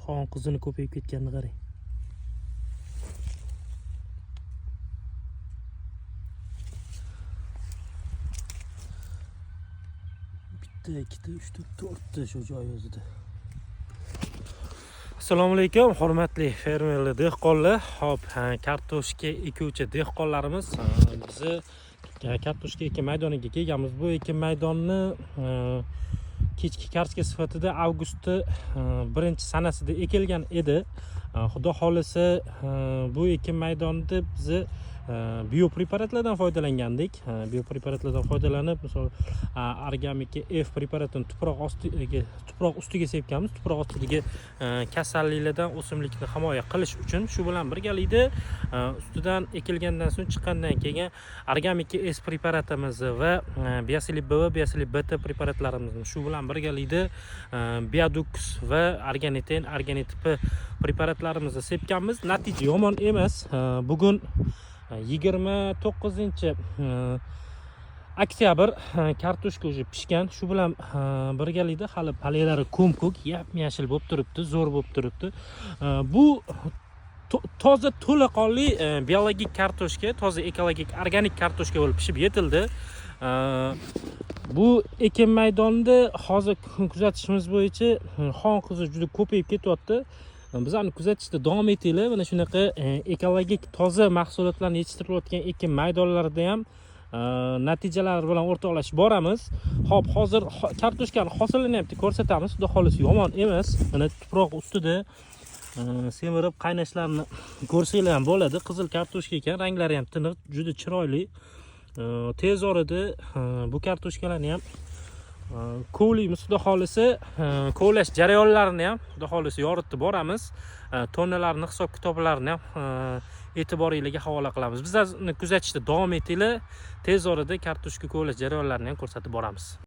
Xon qizini ko'payib ketganini qarang. Bitta, ikkita, uchta, to'rtta shu joy o'zida. Assalomu alaykum, hurmatli fermerlar, dehqonlar. Hop, kartoshka ekuvchi dehqonlarimiz, bizni kartoshka ekin maydoniga kelganmiz. Bu ekin maydonni kechki kartoshka sifatida avgustda 1-sanasida ekilgan edi. Xudo xolisa bu ekin maydonida biz biopreparatlardan foydalangandik. Biopreparatlardan foydalanib, misol Argamika F preparatini tuproq ustiga sepganmiz. Tuproq ostidagi kasalliklardan o'simlikni himoya qilish uchun. Shu bilan birgalikda ustidan ekilgandan so'ng chiqqandan keyin Argamika S preparatimiz va Biasilib B va Biasilib BT preparatlarimizni shu bilan birgalikda Biodux va Arganiten, Arganitp preparatlarimizni sepganmiz. Natija yomon emas. Bugun 29-oktyabr, kartoshka уже pishgan. Shu bilan birgalikda hali palaylari ko'm-ko'k, yam-yashil bo'lib turibdi, zo'r bo'lib turibdi. Bu toza to'laqonli biologik kartoshka, toza ekologik organik kartoshka bo'lib pishib yetildi. Bu ekin maydonida hozir kuzatishimiz bo'yicha xon qizi juda ko'payib ketyapti. Bizlarni kuzatishda davom etinglar. Mana shunaqa ekologik toza mahsulotlarni yetishtirilayotgan ekin maydonlarida ham natijalar bilan o'rtoqlashib boramiz. Xo'p, hozir kartoshkani hosilini ham ko'rsatamiz. Xudo xolisi yomon emas. Mana tuproq ustida semirib qaynashlarini ko'rsanglar ham bo'ladi. Qizil kartoshka ekan, ranglari ham tiniq, juda chiroyli. Tez orada bu kartoshkalarni ham kovlaymiz. Xudo xolisi kovlash jarayonlarini ham xudo xolisi yoritib boramiz. Tonnalarni hisob-kitoblarini ham e'tiboringizga havola qilamiz. Bizlarni kuzatishda davom etinglar. Tez orada kartoshka kovlash jarayonlarini ham ko'rsatib boramiz.